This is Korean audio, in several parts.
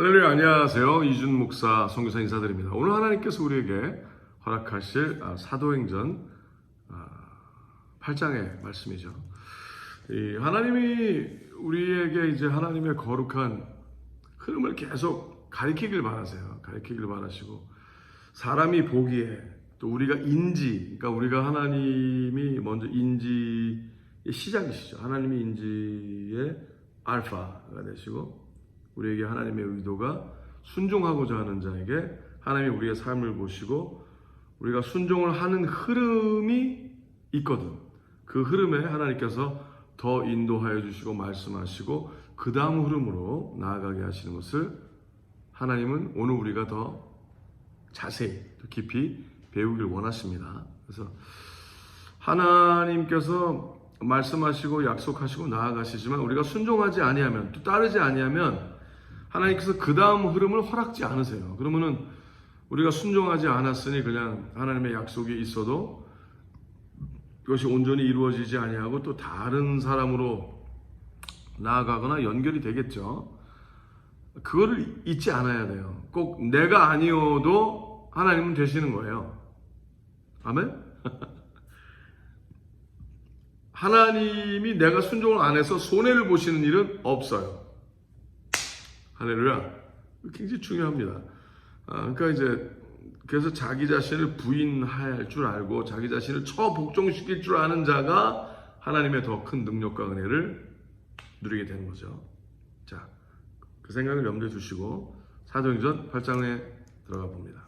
할렐루야, 안녕하세요. 이준 목사 선교사 인사드립니다. 오늘 하나님께서 우리에게 허락하실 사도행전 8장의 말씀이죠. 하나님이 우리에게 이제 하나님의 거룩한 흐름을 계속 가리키길 바라세요. 가리키길 바라시고 사람이 보기에 또 우리가 그러니까 우리가 하나님이 먼저 인지의 시작이시죠. 하나님이 인지의 알파가 되시고 우리에게 하나님의 의도가 순종하고자 하는 자에게 하나님이 우리의 삶을 보시고 우리가 순종을 하는 흐름이 있거든. 그 흐름에 하나님께서 더 인도하여 주시고 말씀하시고 그 다음 흐름으로 나아가게 하시는 것을 하나님은 오늘 우리가 더 자세히 더 깊이 배우길 원하십니다. 그래서 하나님께서 말씀하시고 약속하시고 나아가시지만 우리가 순종하지 아니하면 또 따르지 아니하면 하나님께서 그 다음 흐름을 허락지 않으세요. 그러면은 우리가 순종하지 않았으니 그냥 하나님의 약속이 있어도 그것이 온전히 이루어지지 아니하고 또 다른 사람으로 나아가거나 연결이 되겠죠. 그거를 잊지 않아야 돼요. 꼭 내가 아니어도 하나님은 되시는 거예요. 아멘? 하나님이 내가 순종을 안 해서 손해를 보시는 일은 없어요. 할렐루야. 굉장히 중요합니다. 그러니까 이제 그래서 자기 자신을 부인할 줄 알고 자기 자신을 처복종시킬 줄 아는 자가 하나님의 더 큰 능력과 은혜를 누리게 되는 거죠. 자, 그 생각을 염두에 두시고 사도행전 8장에 들어가 봅니다.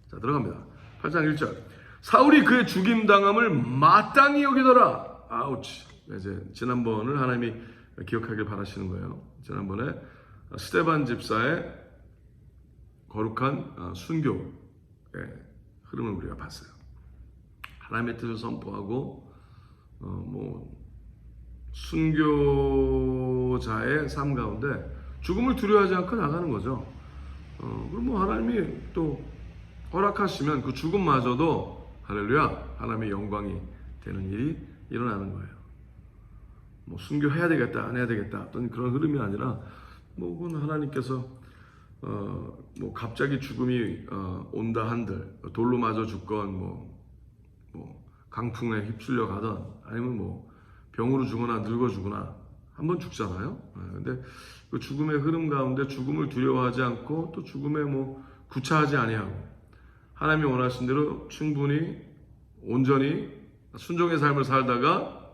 자, 들어갑니다. 8장 1절. 사울이 그의 죽임당함을 마땅히 여기더라. 아우치. 이제 지난번을 하나님이 기억하길 바라시는 거예요. 지난번에 스데반 집사의 거룩한 순교의 흐름을 우리가 봤어요. 하나님의 뜻을 선포하고 순교자의 삶 가운데 죽음을 두려워하지 않고 나가는 거죠. 그럼 하나님이 또 허락하시면 그 죽음마저도 할렐루야 하나님의 영광이 되는 일이 일어나는 거예요. 순교해야 되겠다 안 해야 되겠다 어떤 그런 흐름이 아니라 그건 하나님께서 갑자기 죽음이 온다 한들 돌로 맞아 죽건 강풍에 휩쓸려 가던 아니면 병으로 죽거나 늙어 죽거나 한번 죽잖아요. 근데 그 죽음의 흐름 가운데 죽음을 두려워하지 않고 또 죽음에 구차하지 아니하고 하나님이 원하신 대로 충분히 온전히 순종의 삶을 살다가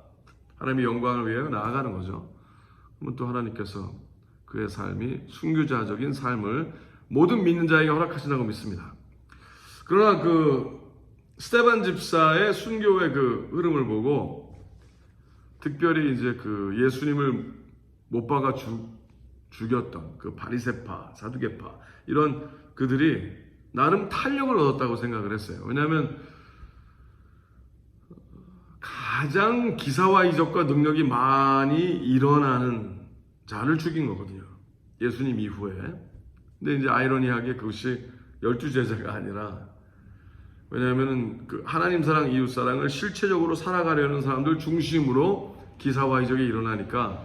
하나님의 영광을 위해 나아가는 거죠. 그러면 또 하나님께서 그의 삶이 순교자적인 삶을 모든 믿는 자에게 허락하신다고 믿습니다. 그러나 그 스데반 집사의 순교의 그 흐름을 보고 특별히 이제 그 예수님을 못 박아 죽였던 그 바리새파, 사두개파 이런 그들이 나름 탄력을 얻었다고 생각을 했어요. 왜냐하면 가장 기사와 이적과 능력이 많이 일어나는 자를 죽인 거거든요. 예수님 이후에. 근데 이제 아이러니하게 그것이 12제자가 아니라 왜냐하면 그 하나님 사랑, 이웃 사랑을 실체적으로 살아가려는 사람들 중심으로 기사와 이적이 일어나니까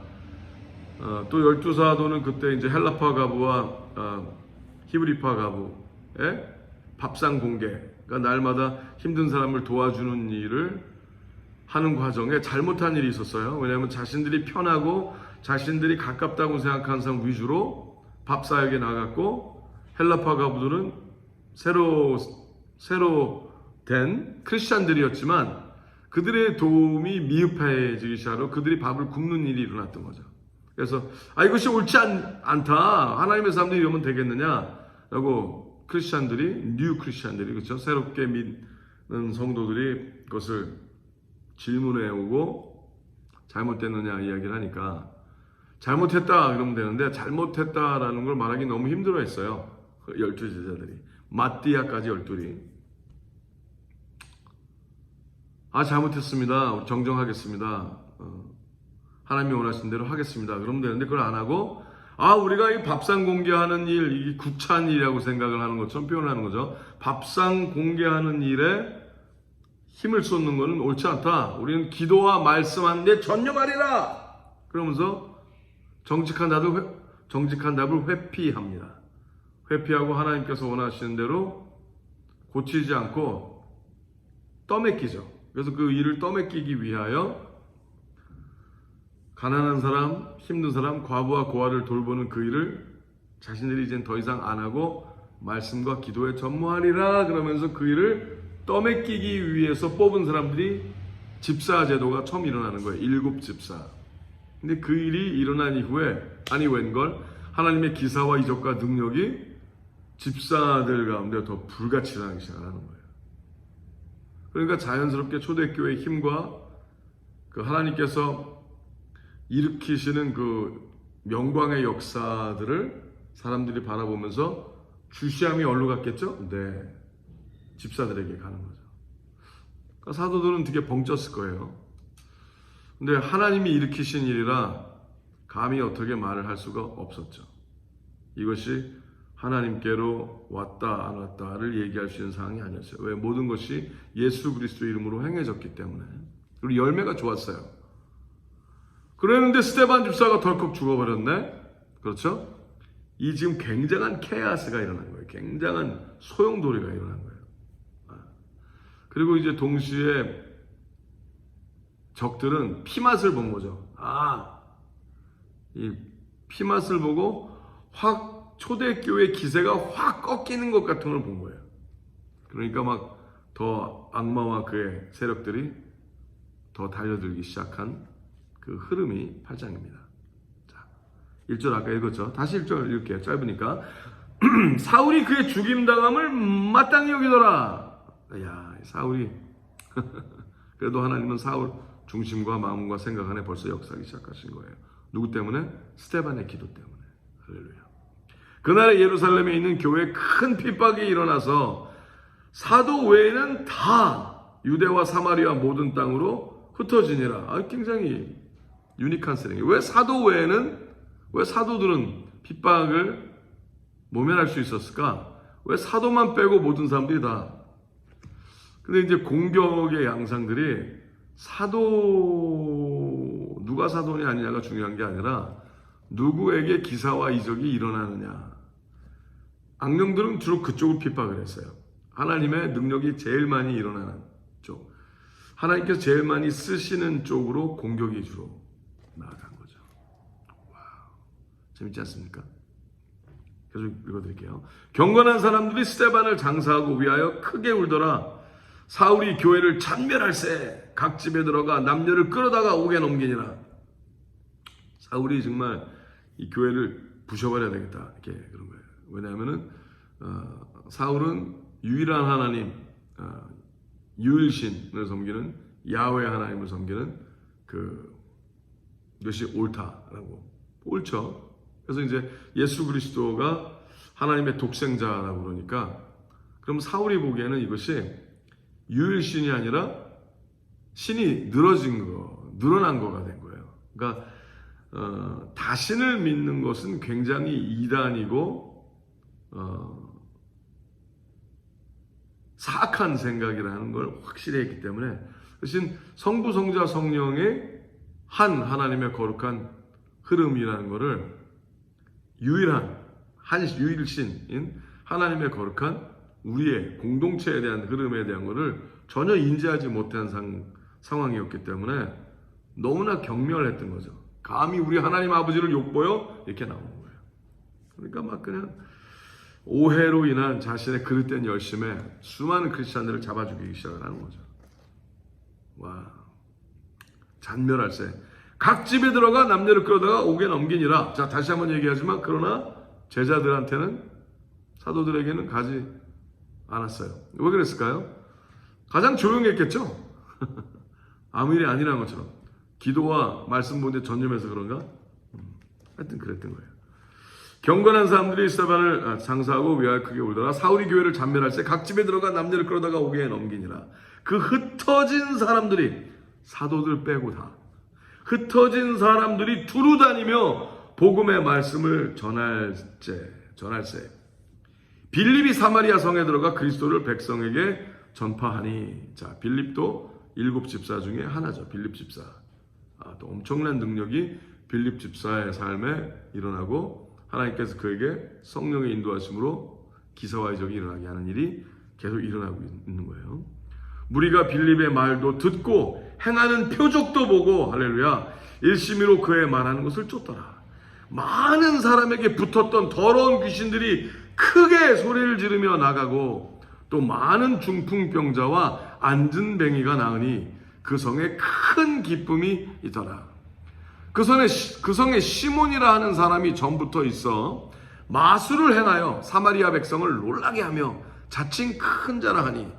또 12사도는 그때 이제 헬라파 가부와 히브리파 가부의 밥상 공개, 그러니까 날마다 힘든 사람을 도와주는 일을 하는 과정에 잘못한 일이 있었어요. 왜냐하면 자신들이 편하고 자신들이 가깝다고 생각하는 사람 위주로 밥사역에 나갔고 헬라파 가부들은 새로 된 크리스찬들이었지만 그들의 도움이 미흡해지기 시작하고 그들이 밥을 굽는 일이 일어났던 거죠. 그래서 이것이 옳지 않다. 하나님의 사람들이 이러면 되겠느냐 라고 뉴 크리스찬들이 그렇죠. 새롭게 믿는 성도들이 그것을 질문해 오고 잘못됐느냐 이야기를 하니까 잘못했다 그러면 되는데 잘못했다라는 걸 말하기 너무 힘들어했어요. 12제자들이 마띠아까지 12이 잘못했습니다. 정정하겠습니다. 하나님이 원하신 대로 하겠습니다. 그러면 되는데 그걸 안 하고 우리가 이 밥상 공개하는 일 이게 구차한 일이라고 생각을 하는 것처럼 표현하는 거죠. 밥상 공개하는 일에 힘을 쏟는 것은 옳지 않다. 우리는 기도와 말씀하는 데 전념하리라. 그러면서 정직한 답을 회피합니다. 회피하고 하나님께서 원하시는 대로 고치지 않고 떠맡기죠. 그래서 그 일을 떠맡기기 위하여 가난한 사람, 힘든 사람, 과부와 고아를 돌보는 그 일을 자신들이 이젠 더 이상 안 하고 말씀과 기도에 전무하리라 그러면서 그 일을 떠맡기기 위해서 뽑은 사람들이 집사 제도가 처음 일어나는 거예요. 7 집사. 근데 그 일이 일어난 이후에 아니 웬걸 하나님의 기사와 이적과 능력이 집사들 가운데 더 불같이 일어나기 시작하는 거예요. 그러니까 자연스럽게 초대교회의 힘과 그 하나님께서 일으키시는 그 명광의 역사들을 사람들이 바라보면서 주시함이 어디로 갔겠죠? 네, 집사들에게 가는 거죠. 그러니까 사도들은 되게 벙쪘을 거예요. 근데 하나님이 일으키신 일이라 감히 어떻게 말을 할 수가 없었죠. 이것이 하나님께로 왔다 안 왔다를 얘기할 수 있는 상황이 아니었어요. 왜? 모든 것이 예수 그리스도 이름으로 행해졌기 때문에. 그리고 열매가 좋았어요. 그랬는데 스데반 집사가 덜컥 죽어버렸네. 그렇죠? 이 지금 굉장한 케아스가 일어난 거예요. 굉장한 소용돌이가 일어난 거예요. 그리고 이제 동시에 적들은 피맛을 본 거죠. 이 피맛을 보고 확 초대교회 기세가 확 꺾이는 것 같은 걸 본 거예요. 그러니까 막 더 악마와 그의 세력들이 더 달려들기 시작한 그 흐름이 8장입니다. 자, 1절 아까 읽었죠? 다시 1절 읽을게요. 짧으니까. 사울이 그의 죽임당함을 마땅히 여기더라. 야, 사울이 그래도 하나님은 사울 중심과 마음과 생각 안에 벌써 역사하기 시작하신 거예요. 누구 때문에? 스데반의 기도 때문에. 할렐루야. 그날에 예루살렘에 있는 교회에 큰 핍박이 일어나서 사도 외에는 다 유대와 사마리아 모든 땅으로 흩어지니라. 굉장히 유니크한 세상이에요. 왜 사도들은 핍박을 모면할 수 있었을까? 왜 사도만 빼고 모든 사람들이 다. 근데 이제 공격의 양상들이 누가 사도냐 아니냐가 중요한 게 아니라 누구에게 기사와 이적이 일어나느냐. 악령들은 주로 그쪽을 핍박을 했어요. 하나님의 능력이 제일 많이 일어나는 쪽. 하나님께서 제일 많이 쓰시는 쪽으로 공격이 주로 나아간 거죠. 와우. 재밌지 않습니까? 계속 읽어드릴게요. 경건한 사람들이 스데반을 장사하고 위하여 크게 울더라. 사울이 교회를 잔멸할세 각 집에 들어가 남녀를 끌어다가 옥에 넘기니라. 사울이 정말 이 교회를 부셔버려야 되겠다 이렇게 그런 거예요. 왜냐하면은 사울은 유일한 하나님 유일신을 섬기는 야훼 하나님을 섬기는 그것이 옳다라고 옳죠. 그래서 이제 예수 그리스도가 하나님의 독생자라고 그러니까 그럼 사울이 보기에는 이것이 유일신이 아니라 신이 늘어난 거가 된 거예요. 그러니까 다신을 믿는 것은 굉장히 이단이고 사악한 생각이라는 걸 확실히 했기 때문에 대신 성부, 성자, 성령의 한 하나님의 거룩한 흐름이라는 것을 유일신인 하나님의 거룩한 우리의 공동체에 대한 흐름에 대한 것을 전혀 인지하지 못한 상황이었기 때문에 너무나 경멸했던 거죠. 감히 우리 하나님 아버지를 욕보여? 이렇게 나오는 거예요. 그러니까 막 그냥 오해로 인한 자신의 그릇된 열심에 수많은 크리스찬들을 잡아 죽이기 시작하는 거죠. 와, 잔멸할세. 각 집에 들어가 남녀를 끌어다가 옥에 넘기니라. 자, 다시 한번 얘기하지만 그러나 제자들한테는 사도들에게는 가지 않았어요. 왜 그랬을까요? 가장 조용했겠죠? 아무 일이 아니라는 것처럼. 기도와 말씀 보는데 전념해서 그런가? 하여튼 그랬던 거예요. 경건한 사람들이 스데반을 장사하고 위하여 크게 울더라. 사울이 교회를 잔멸할세 각 집에 들어가 남녀를 끌어다가 옥에 넘기니라. 그 흩어진 사람들이 사도들 빼고 다 흩어진 사람들이 두루 다니며 복음의 말씀을 전할세. 빌립이 사마리아 성에 들어가 그리스도를 백성에게 전파하니. 자, 빌립도 7 집사 중에 하나죠. 빌립 집사. 또 엄청난 능력이 빌립 집사의 삶에 일어나고 하나님께서 그에게 성령의 인도하심으로 기사화적이 일어나게 하는 일이 계속 일어나고 있는 거예요. 무리가 빌립의 말도 듣고 행하는 표적도 보고 할렐루야 일심으로 그의 말하는 것을 쫓더라. 많은 사람에게 붙었던 더러운 귀신들이 크게 소리를 지르며 나가고 또 많은 중풍병자와 앉은뱅이가 나으니 그 성에 큰 기쁨이 있더라. 그 성에 시몬이라 하는 사람이 전부터 있어 마술을 행하여 사마리아 백성을 놀라게 하며 자칭 큰 자라 하니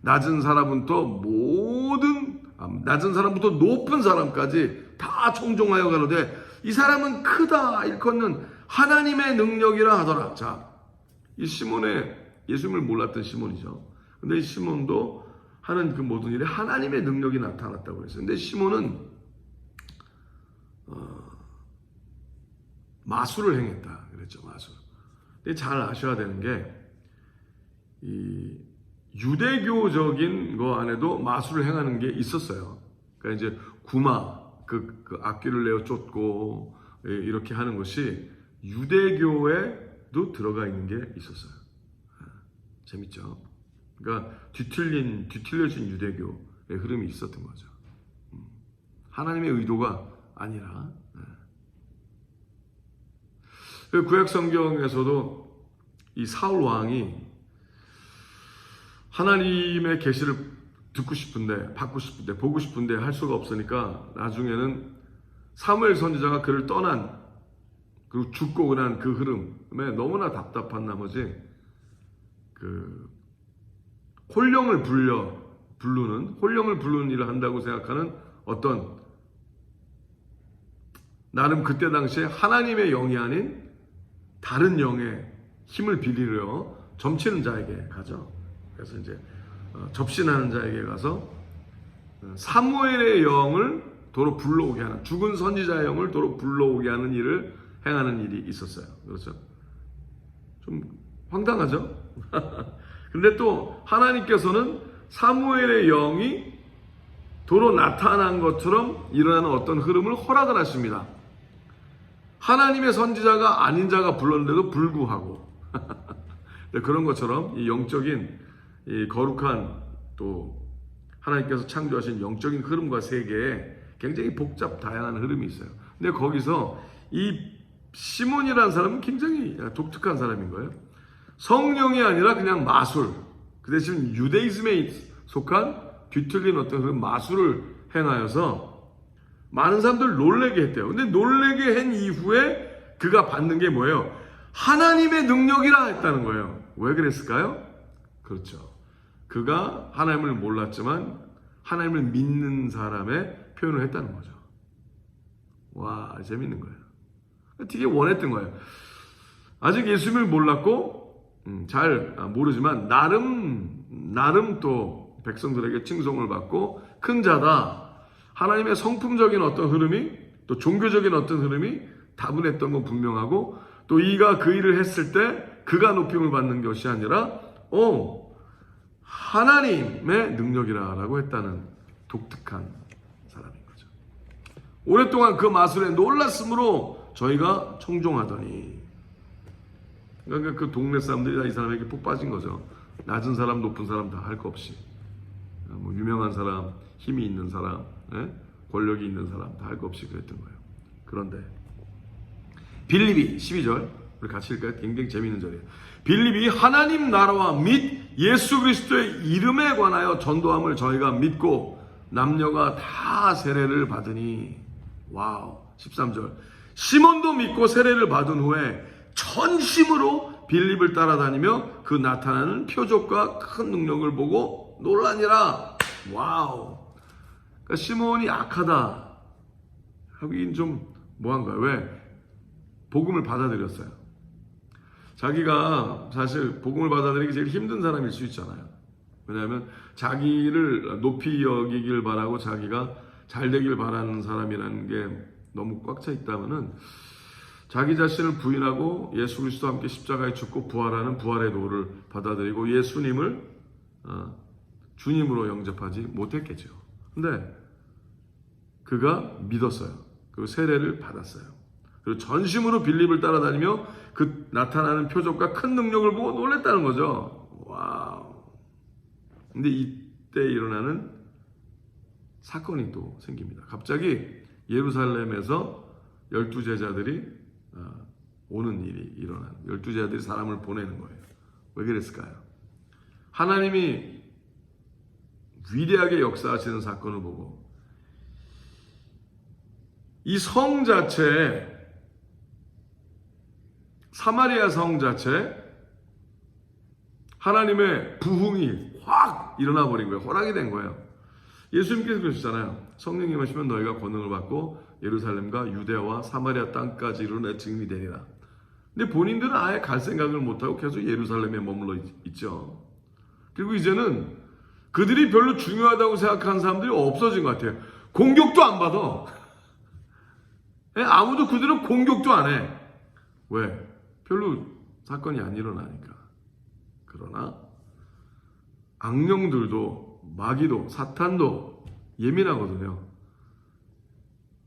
낮은 사람부터 높은 사람까지 다 청종하여 가로되 이 사람은 크다 일컫는 하나님의 능력이라 하더라. 자, 이 시몬의 예수님을 몰랐던 시몬이죠. 근데 이 시몬도 하는 그 모든 일에 하나님의 능력이 나타났다고 했어요. 근데 시몬은 마술을 행했다 그랬죠. 마술. 근데 잘 아셔야 되는 게 이 유대교적인 거 안에도 마술을 행하는 게 있었어요. 그러니까 이제 구마 그 악귀를 내어 쫓고 이렇게 하는 것이 유대교에도 들어가 있는 게 있었어요. 재밌죠? 그러니까 뒤틀려진 유대교의 흐름이 있었던 거죠. 하나님의 의도가 아니라. 구약 성경에서도 이 사울 왕이 하나님의 계시를 듣고 싶은데, 받고 싶은데, 보고 싶은데 할 수가 없으니까 나중에는 사무엘 선지자가 그를 떠난, 그리고 죽고 난 그 흐름에 너무나 답답한 나머지 홀령을 부르는 일을 한다고 생각하는 어떤 나름 그때 당시에 하나님의 영이 아닌 다른 영의 힘을 빌리려 점치는 자에게 가죠. 그래서 이제 접신하는 자에게 가서 사무엘의 영을 도로 불러오게 하는, 죽은 선지자의 영을 도로 불러오게 하는 일을 행하는 일이 있었어요. 그렇죠? 좀 황당하죠? 근데 또 하나님께서는 사무엘의 영이 도로 나타난 것처럼 일어나는 어떤 흐름을 허락을 하십니다. 하나님의 선지자가 아닌 자가 불렀는데도 불구하고 그런 것처럼 이 영적인 이 거룩한 또 하나님께서 창조하신 영적인 흐름과 세계에 굉장히 복잡 다양한 흐름이 있어요. 근데 거기서 이 시몬이라는 사람은 굉장히 독특한 사람인 거예요. 성령이 아니라 그냥 마술, 그 대신 유대이즘에 속한 뒤틀린 어떤 그런 마술을 행하여서 많은 사람들 놀래게 했대요. 근데 놀래게 한 이후에 그가 받는 게 뭐예요? 하나님의 능력이라 했다는 거예요. 왜 그랬을까요? 그렇죠. 그가 하나님을 몰랐지만 하나님을 믿는 사람의 표현을 했다는 거죠. 와, 재밌는 거예요. 되게 원했던 거예요. 아직 예수님을 몰랐고 잘 모르지만 나름 또 백성들에게 칭송을 받고 큰 자다. 하나님의 성품적인 어떤 흐름이 또 종교적인 어떤 흐름이 다분했던 건 분명하고 또 이가 그 일을 했을 때 그가 높임을 받는 것이 아니라 하나님의 능력이라고 했다는 독특한 사람인 거죠. 오랫동안 그 마술에 놀랐으므로 저희가 청종하더니, 그러니까 그 동네 사람들이 다 이 사람에게 푹 빠진 거죠. 낮은 사람 높은 사람 다 할 거 없이 뭐 유명한 사람, 힘이 있는 사람, 권력이 있는 사람 다 할 거 없이 그랬던 거예요. 그런데 빌립이 12절 우리 같이 읽을까요? 굉장히 재미있는 절이에요. 빌립이 하나님 나라와 및 예수 그리스도의 이름에 관하여 전도함을 저희가 믿고 남녀가 다 세례를 받으니, 와우. 13절 시몬도 믿고 세례를 받은 후에 전심으로 빌립을 따라다니며 그 나타나는 표적과 큰 능력을 보고 놀라니라. 와우. 그러니까 시몬이 악하다 하긴 좀 뭐한가요? 왜? 복음을 받아들였어요. 자기가 사실 복음을 받아들이기 제일 힘든 사람일 수 있잖아요. 왜냐하면 자기를 높이 여기길 바라고 자기가 잘 되길 바라는 사람이라는 게 너무 꽉 차 있다면은 자기 자신을 부인하고 예수 그리스도와 함께 십자가에 죽고 부활하는 부활의 도를 받아들이고 예수님을 주님으로 영접하지 못했겠죠. 근데 그가 믿었어요. 그 세례를 받았어요. 그리고 전심으로 빌립을 따라다니며 그 나타나는 표적과 큰 능력을 보고 놀랬다는 거죠. 와우. 근데 이때 일어나는 사건이 또 생깁니다. 갑자기 예루살렘에서 12제자들이 오는 일이 일어나는, 12제자들이 사람을 보내는 거예요. 왜 그랬을까요? 하나님이 위대하게 역사하시는 사건을 보고 이 성 자체에, 사마리아 성 자체에 하나님의 부흥이 확 일어나 버린 거예요. 허락이 된 거예요. 예수님께서 그러셨잖아요. 성령이 임하시면 너희가 권능을 받고 예루살렘과 유대와 사마리아 땅까지 이르러 내 증인이 되리라. 근데 본인들은 아예 갈 생각을 못하고 계속 예루살렘에 머물러 있죠. 그리고 이제는 그들이 별로 중요하다고 생각하는 사람들이 없어진 것 같아요. 공격도 안 받아. 아무도 그들은 공격도 안 해. 왜? 별로 사건이 안 일어나니까. 그러나 악령들도 마귀도 사탄도 예민하거든요.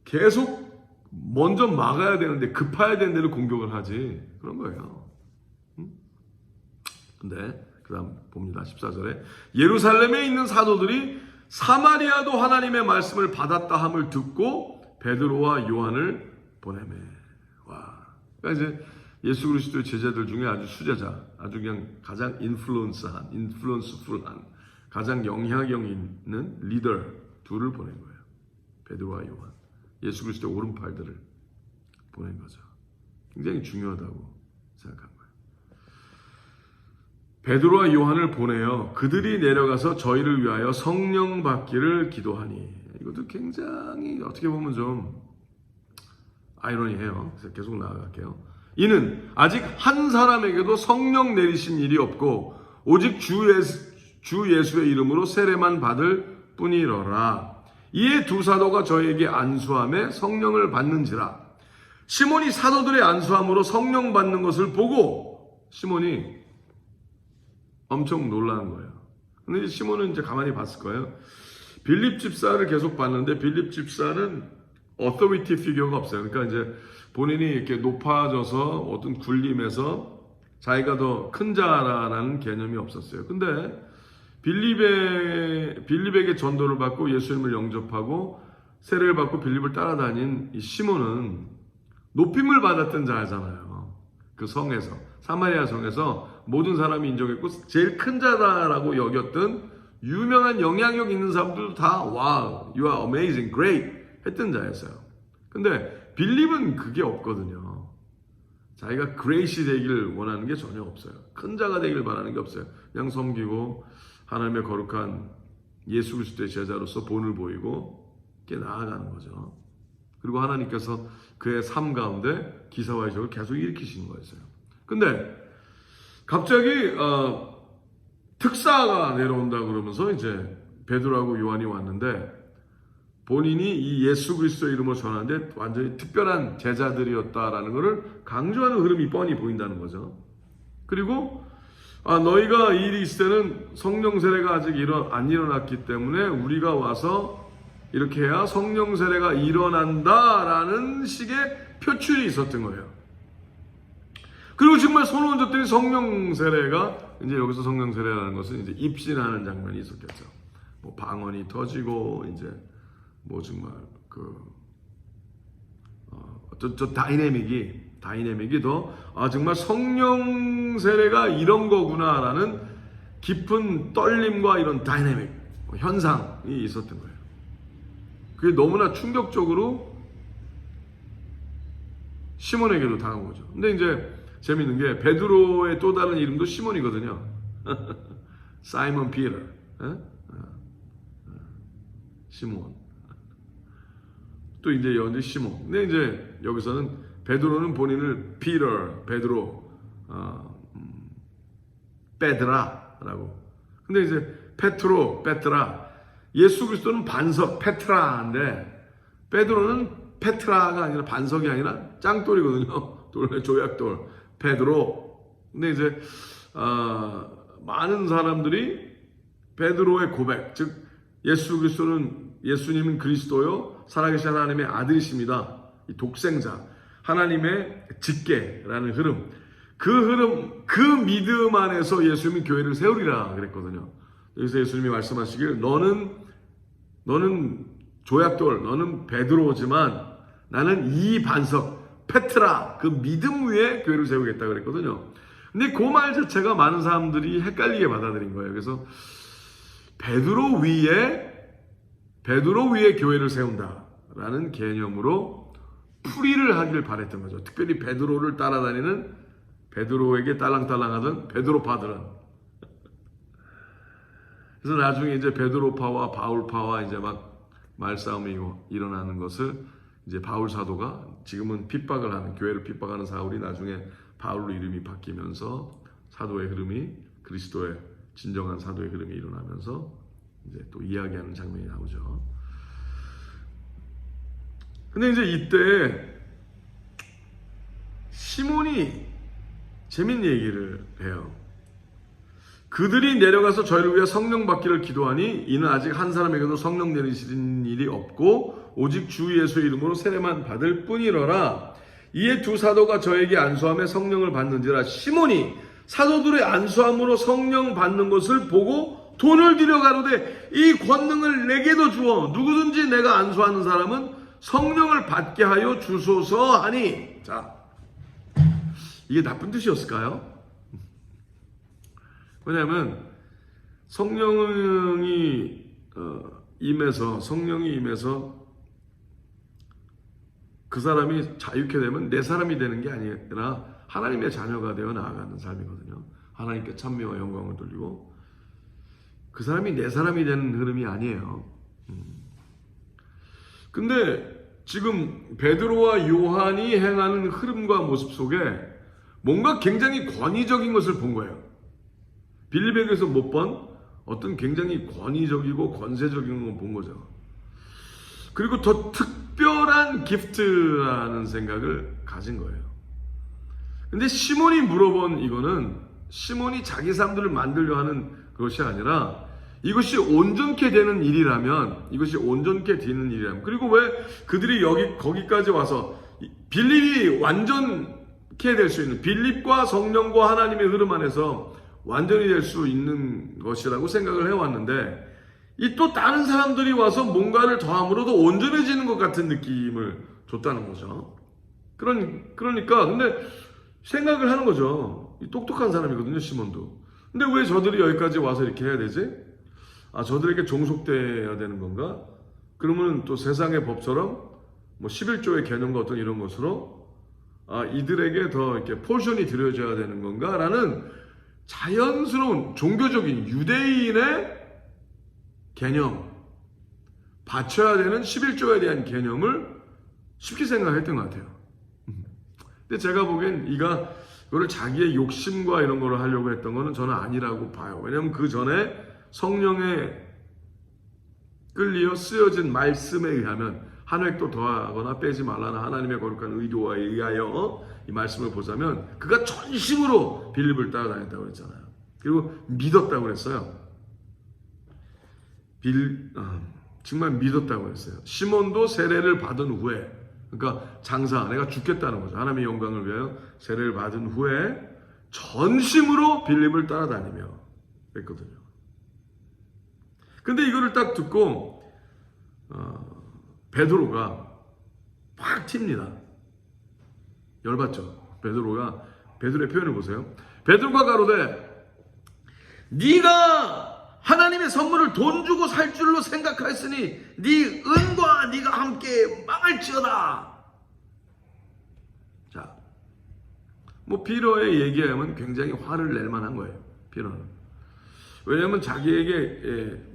계속 먼저 막아야 되는데, 급해야 되는 데를 공격을 하지. 그런 거예요. 근데 그 다음 봅니다. 14절에 예루살렘에 있는 사도들이 사마리아도 하나님의 말씀을 받았다 함을 듣고 베드로와 요한을 보내매. 와. 그러니까 이제 예수 그리스도의 제자들 중에 아주 수제자, 아주 그냥 가장 인플루언스풀한, 가장 영향력 있는 리더 둘을 보낸 거예요. 베드로와 요한. 예수 그리스도의 오른팔들을 보낸 거죠. 굉장히 중요하다고 생각한 거예요. 베드로와 요한을 보내어 그들이 내려가서 저희를 위하여 성령 받기를 기도하니. 이것도 굉장히 어떻게 보면 좀 아이러니해요. 그래서 계속 나아갈게요. 이는 아직 한 사람에게도 성령 내리신 일이 없고 오직 주 예수의 이름으로 세례만 받을 뿐이러라. 이에 두 사도가 저에게 안수함에 성령을 받는지라. 시몬이 사도들의 안수함으로 성령 받는 것을 보고 시몬이 엄청 놀라는 거예요. 근데 시몬은 이제 가만히 봤을 거예요. 빌립 집사를 계속 봤는데 빌립 집사는 authority figure가 없어요. 그러니까 이제 본인이 이렇게 높아져서 어떤 군림에서 자기가 더 큰 자라는 개념이 없었어요. 근데 빌립에게 전도를 받고 예수님을 영접하고 세례를 받고 빌립을 따라다닌 이 시몬은 높임을 받았던 자잖아요. 그 성에서, 사마리아 성에서 모든 사람이 인정했고 제일 큰 자다라고 여겼던 유명한 영향력 있는 사람들도 다 wow, you are amazing, great 했던 자였어요. 근데 빌립은 그게 없거든요. 자기가 great이 되기를 원하는 게 전혀 없어요. 큰 자가 되기를 바라는 게 없어요. 그냥 섬기고 하나님의 거룩한 예수 그리스도의 제자로서 본을 보이고 이렇게 나아가는 거죠. 그리고 하나님께서 그의 삶 가운데 기사와 이적을 계속 일으키시는 거였어요. 근데 갑자기 특사가 내려온다 그러면서 이제 베드로하고 요한이 왔는데 본인이 이 예수 그리스도의 이름으로 전하는데 완전히 특별한 제자들이었다라는 것을 강조하는 흐름이 뻔히 보인다는 거죠. 그리고 너희가 이 일이 있을 때는 성령 세례가 아직 안 일어났기 때문에 우리가 와서 이렇게 해야 성령 세례가 일어난다라는 식의 표출이 있었던 거예요. 그리고 정말 손을 얹었더니 성령 세례가, 이제 여기서 성령 세례라는 것은 이제 입신하는 장면이 있었겠죠. 뭐 방언이 터지고 이제 뭐 정말 저 다이내믹이 더 정말 성령 세례가 이런 거구나라는 깊은 떨림과 이런 다이내믹 현상이 있었던 거예요. 그게 너무나 충격적으로 시몬에게도 당한 거죠. 근데 이제 재밌는 게 베드로의 또 다른 이름도 시몬이거든요. 사이먼 피터, 시몬. 또 이제 여기 시몬. 근데 이제 여기서는 베드로는 본인을 베드로, 베드라라고. 근데 이제 페트라. 예수 그리스도는 반석 페트라인데 베드로는 페트라가 아니라 반석이 아니라 짱돌이거든요. 돌, 조약돌. 베드로. 근데 이제 많은 사람들이 베드로의 고백, 즉 예수님은 그리스도요 살아계신 하나님의 아들이십니다. 이 독생자. 하나님의 직계라는 흐름, 그 믿음 안에서 예수님이 교회를 세우리라 그랬거든요. 여기서 예수님이 말씀하시길 너는 조약돌, 너는 베드로지만 나는 이 반석 페트라, 그 믿음 위에 교회를 세우겠다 그랬거든요. 근데 그 말 자체가 많은 사람들이 헷갈리게 받아들인 거예요. 그래서 베드로 위에 교회를 세운다라는 개념으로 풀이를 하길 바랬던 거죠. 특별히 베드로를 따라다니는, 베드로에게 딸랑딸랑하던 베드로파들은. 그래서 나중에 이제 베드로파와 바울파와 이제 막 말싸움이 일어나는 것을 이제 바울 사도가, 지금은 핍박을 하는, 교회를 핍박하는 사울이 나중에 바울로 이름이 바뀌면서 사도의 흐름이, 그리스도의 진정한 사도의 흐름이 일어나면서 이제 또 이야기하는 장면이 나오죠. 근데 이제 이때 시몬이 재밌는 얘기를 해요. 그들이 내려가서 저희를 위해 성령 받기를 기도하니 이는 아직 한 사람에게도 성령 내리시는 일이 없고 오직 주 예수의 이름으로 세례만 받을 뿐이러라. 이에 두 사도가 저에게 안수함에 성령을 받는지라. 시몬이 사도들의 안수함으로 성령 받는 것을 보고 돈을 들여 가로되 이 권능을 내게도 주어 누구든지 내가 안수하는 사람은 성령을 받게 하여 주소서 하니. 자, 이게 나쁜 뜻이었을까요? 왜냐하면 성령이 임해서 그 사람이 자유케 되면 내 사람이 되는 게 아니라 하나님의 자녀가 되어 나아가는 삶이거든요. 하나님께 찬미와 영광을 돌리고 그 사람이 내 사람이 되는 흐름이 아니에요. 근데 지금 베드로와 요한이 행하는 흐름과 모습 속에 뭔가 굉장히 권위적인 것을 본 거예요. 빌립에게서 못 본 어떤 굉장히 권위적이고 권세적인 걸 본 거죠. 그리고 더 특별한 기프트라는 생각을 가진 거예요. 근데 시몬이 물어본 이거는 시몬이 자기 사람들을 만들려 하는 것이 아니라 이것이 온전케 되는 일이라면, 그리고 왜 그들이 거기까지 와서 빌립이 완전케 될 수 있는, 빌립과 성령과 하나님의 흐름 안에서 완전히 될 수 있는 것이라고 생각을 해왔는데, 이 또 다른 사람들이 와서 뭔가를 더함으로도 온전해지는 것 같은 느낌을 줬다는 거죠. 그러니까 근데 생각을 하는 거죠. 똑똑한 사람이거든요, 시몬도. 근데 왜 저들이 여기까지 와서 이렇게 해야 되지? 저들에게 종속돼야 되는 건가? 그러면 또 세상의 법처럼 11조의 개념과 어떤 이런 것으로 이들에게 더 이렇게 포션이 드려져야 되는 건가? 라는 자연스러운 종교적인 유대인의 개념, 바쳐야 되는 11조에 대한 개념을 쉽게 생각했던 것 같아요. 근데 제가 보기엔 이거를 자기의 욕심과 이런 거를 하려고 했던 거는 저는 아니라고 봐요. 왜냐하면 그 전에 성령에 끌리어 쓰여진 말씀에 의하면 한 획도 더하거나 빼지 말라는 하나님의 거룩한 의도에 의하여 이 말씀을 보자면 그가 전심으로 빌립을 따라다녔다고 그랬잖아요. 그리고 믿었다고 그랬어요. 정말 믿었다고 그랬어요. 시몬도 세례를 받은 후에, 그러니까 내가 죽겠다는 거죠. 하나님의 영광을 위하여 세례를 받은 후에 전심으로 빌립을 따라다니며 그랬거든요. 근데 이거를 딱 듣고 베드로가 팍 튑니다. 열받죠. 베드로의 표현을 보세요. 베드로가 가로되 네가 하나님의 선물을 돈 주고 살 줄로 생각하였으니 네 은과 네가 함께 망할지어다. 자, 피러의 얘기하면 굉장히 화를 낼 만한 거예요. 피러는. 왜냐하면 자기에게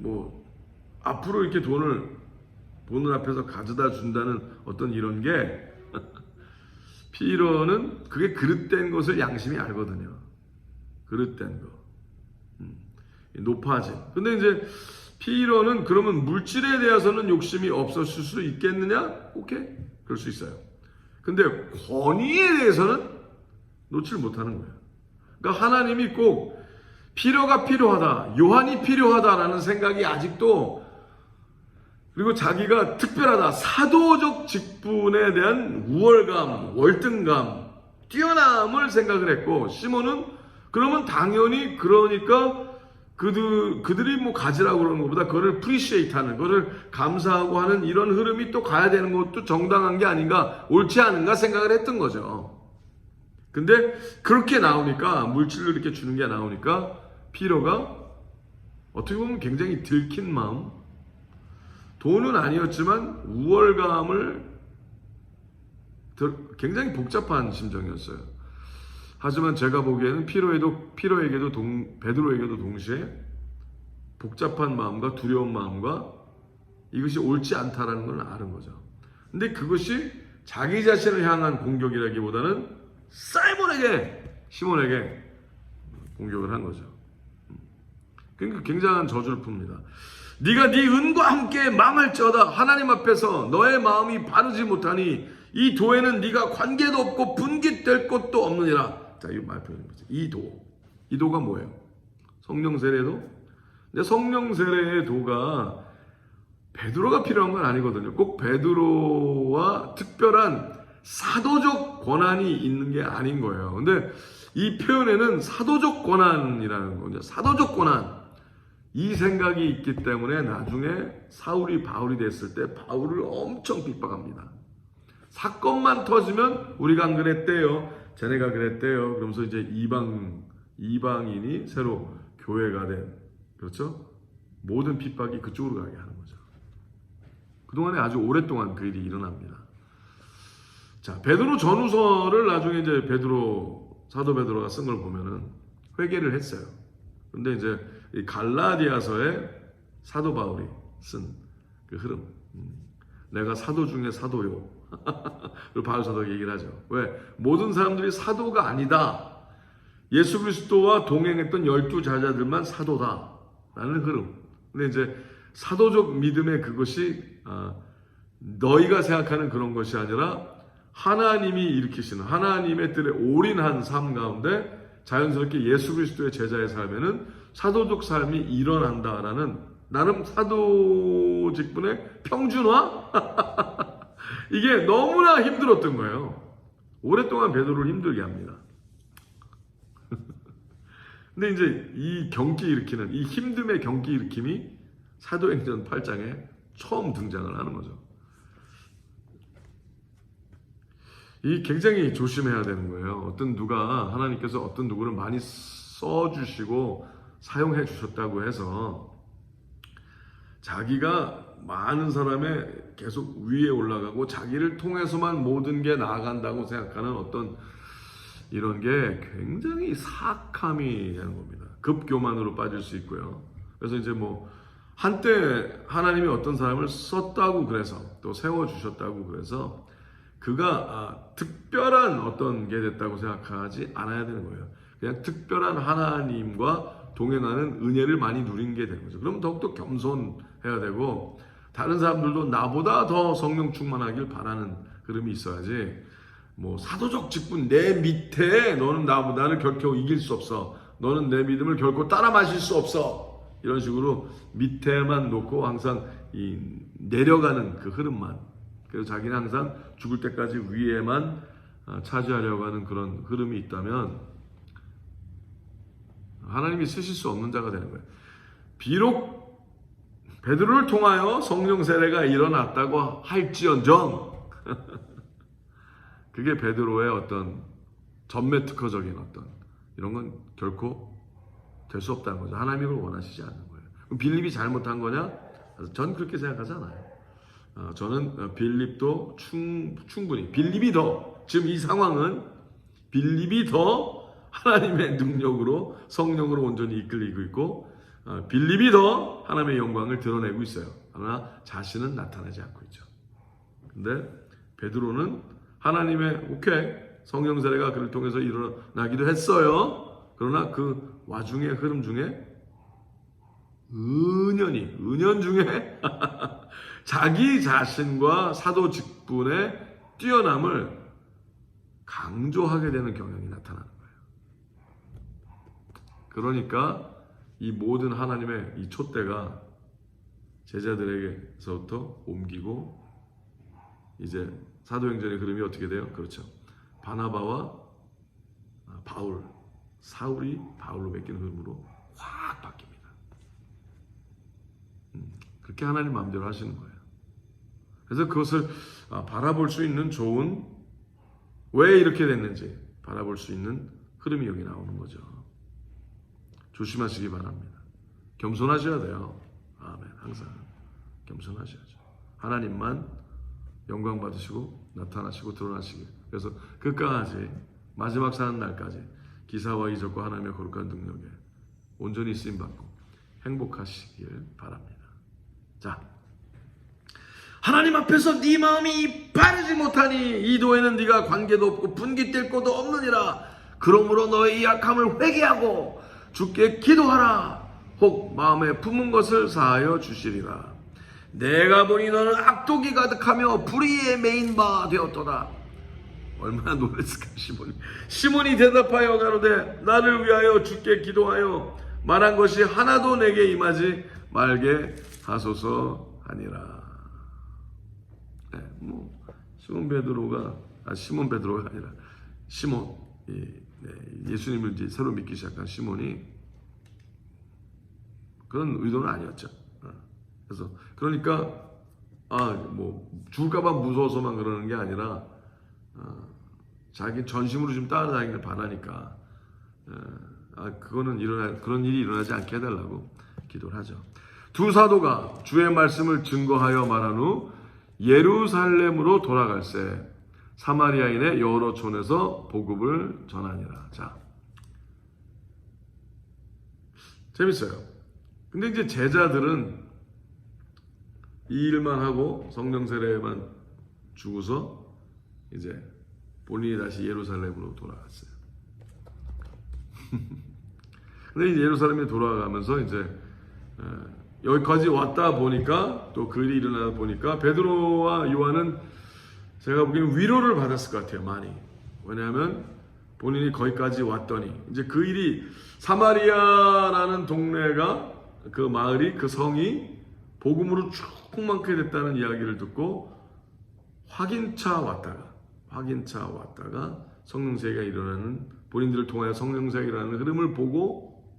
앞으로 이렇게 돈을 앞에서 가져다 준다는 어떤 이런 게 피러는 그게 그릇된 것을 양심이 알거든요. 그릇된 거. 높아짐. 근데 이제 피러는 그러면 물질에 대해서는 욕심이 없었을 수 있겠느냐? 오케이. 그럴 수 있어요. 근데 권위에 대해서는 놓칠 못하는 거예요. 그러니까 하나님이 꼭 피러가 필요하다, 요한이 필요하다라는 생각이 아직도 그리고 자기가 특별하다, 사도적 직분에 대한 우월감, 월등감, 뛰어남을 생각을 했고, 시몬은 그러면 당연히 그러니까 그들이 뭐 가지라고 그러는 것보다 그거를 appreciate 하는, 그거를 감사하고 하는 이런 흐름이 또 가야 되는 것도 정당한 게 아닌가, 옳지 않은가 생각을 했던 거죠. 근데 그렇게 나오니까, 물질로 이렇게 주는 게 나오니까 피로가 어떻게 보면 굉장히 들킨 마음, 돈은 아니었지만 우월감을, 굉장히 복잡한 심정이었어요. 하지만 제가 보기에는 피로에게도 베드로에게도 동시에 복잡한 마음과 두려운 마음과 이것이 옳지 않다라는 걸 아는 거죠. 근데 그것이 자기 자신을 향한 공격이라기보다는 시몬에게 공격을 한 거죠. 그러니까 굉장한 저주를 풉니다. 네가 네 은과 함께 망할지어다. 하나님 앞에서 너의 마음이 바르지 못하니 이 도에는 네가 관계도 없고 분깃될 것도 없느니라. 자, 이 말 표현입니다. 이 도가 뭐예요? 성령 세례도? 근데 성령 세례의 도가 베드로가 필요한 건 아니거든요. 꼭 베드로와 특별한 사도적 권한이 있는 게 아닌 거예요. 근데 이 표현에는 사도적 권한이라는 거죠. 사도적 권한. 이 생각이 있기 때문에 나중에 사울이 바울이 됐을 때 바울을 엄청 핍박합니다. 사건만 터지면 우리가 안 그랬대요, 쟤네가 그랬대요, 그러면서 이제 이방인이 새로 교회가 된, 그렇죠? 모든 핍박이 그쪽으로 가게 하는 거죠. 그동안에 아주 오랫동안 그 일이 일어납니다. 자, 베드로 전후서를 나중에 이제 사도 베드로가 쓴 걸 보면은 회개를 했어요. 근데 이제 이 갈라디아서에 사도 바울이 쓴 그 흐름, 내가 사도 중에 사도요. 그리고 바울 사도가 얘기를 하죠. 왜? 모든 사람들이 사도가 아니다. 예수 그리스도와 동행했던 12제자들만 사도다 라는 흐름. 근데 이제 사도적 믿음의 그것이 너희가 생각하는 그런 것이 아니라 하나님이 일으키시는 하나님의 뜻에 올인한 삶 가운데 자연스럽게 예수 그리스도의 제자의 삶에는 사도적 삶이 일어난다라는, 나름 사도 직분의 평준화? 이게 너무나 힘들었던 거예요. 오랫동안 베드로를 힘들게 합니다. 근데 이제 이 힘듦의 경기 일으킴이 사도행전 8장에 처음 등장을 하는 거죠. 이 굉장히 조심해야 되는 거예요. 하나님께서 어떤 누구를 많이 써주시고 사용해 주셨다고 해서 자기가 많은 사람의 계속 위에 올라가고 자기를 통해서만 모든 게 나아간다고 생각하는 어떤 이런 게 굉장히 사악함이 되는 겁니다. 급교만으로 빠질 수 있고요. 그래서 이제 한때 하나님이 어떤 사람을 썼다고 그래서 또 세워주셨다고 그래서 그가 특별한 어떤 게 됐다고 생각하지 않아야 되는 거예요. 그냥 특별한 하나님과 동행하는 은혜를 많이 누린 게 되는 거죠. 그럼 더욱더 겸손해야 되고 다른 사람들도 나보다 더 성령 충만하길 바라는 흐름이 있어야지, 사도적 직분 내 밑에 너는 나를 결코 이길 수 없어, 너는 내 믿음을 결코 따라 마실 수 없어, 이런 식으로 밑에만 놓고 항상 내려가는 그 흐름만, 그래서 자기는 항상 죽을 때까지 위에만 차지하려고 하는 그런 흐름이 있다면 하나님이 쓰실 수 없는 자가 되는 거예요. 비록 베드로를 통하여 성령 세례가 일어났다고 할지언정 그게 베드로의 어떤 전매 특허적인 어떤 이런 건 결코 될 수 없다는 거죠. 하나님이 그걸 원하시지 않는 거예요. 그럼 빌립이 잘못한 거냐? 전 그렇게 생각하지 않아요. 저는 빌립도 충분히 지금 이 상황은 빌립이 더 하나님의 능력으로 성령으로 온전히 이끌리고 있고 빌립이 더 하나님의 영광을 드러내고 있어요. 그러나 자신은 나타나지 않고 있죠. 근데 베드로는 하나님의 성령 세례가 그를 통해서 일어나기도 했어요. 그러나 그 와중의 흐름 중에 은연 중에 자기 자신과 사도 직분의 뛰어남을 강조하게 되는 경향이 나타나는 거예요. 그러니까 이 모든 하나님의 이 촛대가 제자들에게서부터 옮기고 이제 사도행전의 흐름이 어떻게 돼요? 그렇죠. 바나바와 바울, 사울이 바울로 바뀌는 흐름으로 확 바뀝니다. 그렇게 하나님 마음대로 하시는 거예요. 그래서 그것을 바라볼 수 있는 좋은, 왜 이렇게 됐는지 바라볼 수 있는 흐름이 여기 나오는 거죠. 조심하시기 바랍니다. 겸손하셔야 돼요. 아멘. 항상 겸손하셔야죠. 하나님만 영광 받으시고 나타나시고 드러나시길. 그래서 끝까지 마지막 사는 날까지 기사와 이적과 하나님의 거룩한 능력에 온전히 쓰임받고 행복하시길 바랍니다. 자, 하나님 앞에서 네 마음이 바르지 못하니 이도에는 네가 관계도 없고 분깃될 곳도 없느니라. 그러므로 너의 약함을 회개하고 주께 기도하라. 혹 마음에 품은 것을 사하여 주시리라. 내가 보니 너는 악독이 가득하며 불의에 매인 바 되었도다. 얼마나 놀랐을까. 시몬이 대답하여 가로되 나를 위하여 주께 기도하여 말한 것이 하나도 내게 임하지 말게 하소서 하니라. 네, 시몬 베드로가 아니라 시몬, 예수님을 이제 새로 믿기 시작한 시몬이 그런 의도는 아니었죠. 그래서 그러니까 죽을까봐 무서워서만 그러는 게 아니라 자기 전심으로 좀 따라다니길 바라니까 그런 일이 일어나지 않게 해달라고 기도를 하죠. 두 사도가 주의 말씀을 증거하여 말한 후 예루살렘으로 돌아갈새 사마리아인의 여러 촌에서 복음을 전하니라. 자, 재밌어요. 근데 이제 제자들은 이 일만 하고 성령 세례만 주고서 이제 본인이 다시 예루살렘으로 돌아갔어요. 근데 이제 예루살렘에 돌아가면서 이제 여기까지 왔다 보니까 또 그 일이 일어나다 보니까 베드로와 요한은 제가 보기에는 위로를 받았을 것 같아요. 많이. 왜냐하면 본인이 거기까지 왔더니 이제 그 일이 사마리아라는 동네가 그 마을이 그 성이 복음으로 충만케 됐다는 이야기를 듣고 확인차 왔다가 성령세계가 일어나는 본인들을 통하여 성령세계가 일어나는 흐름을 보고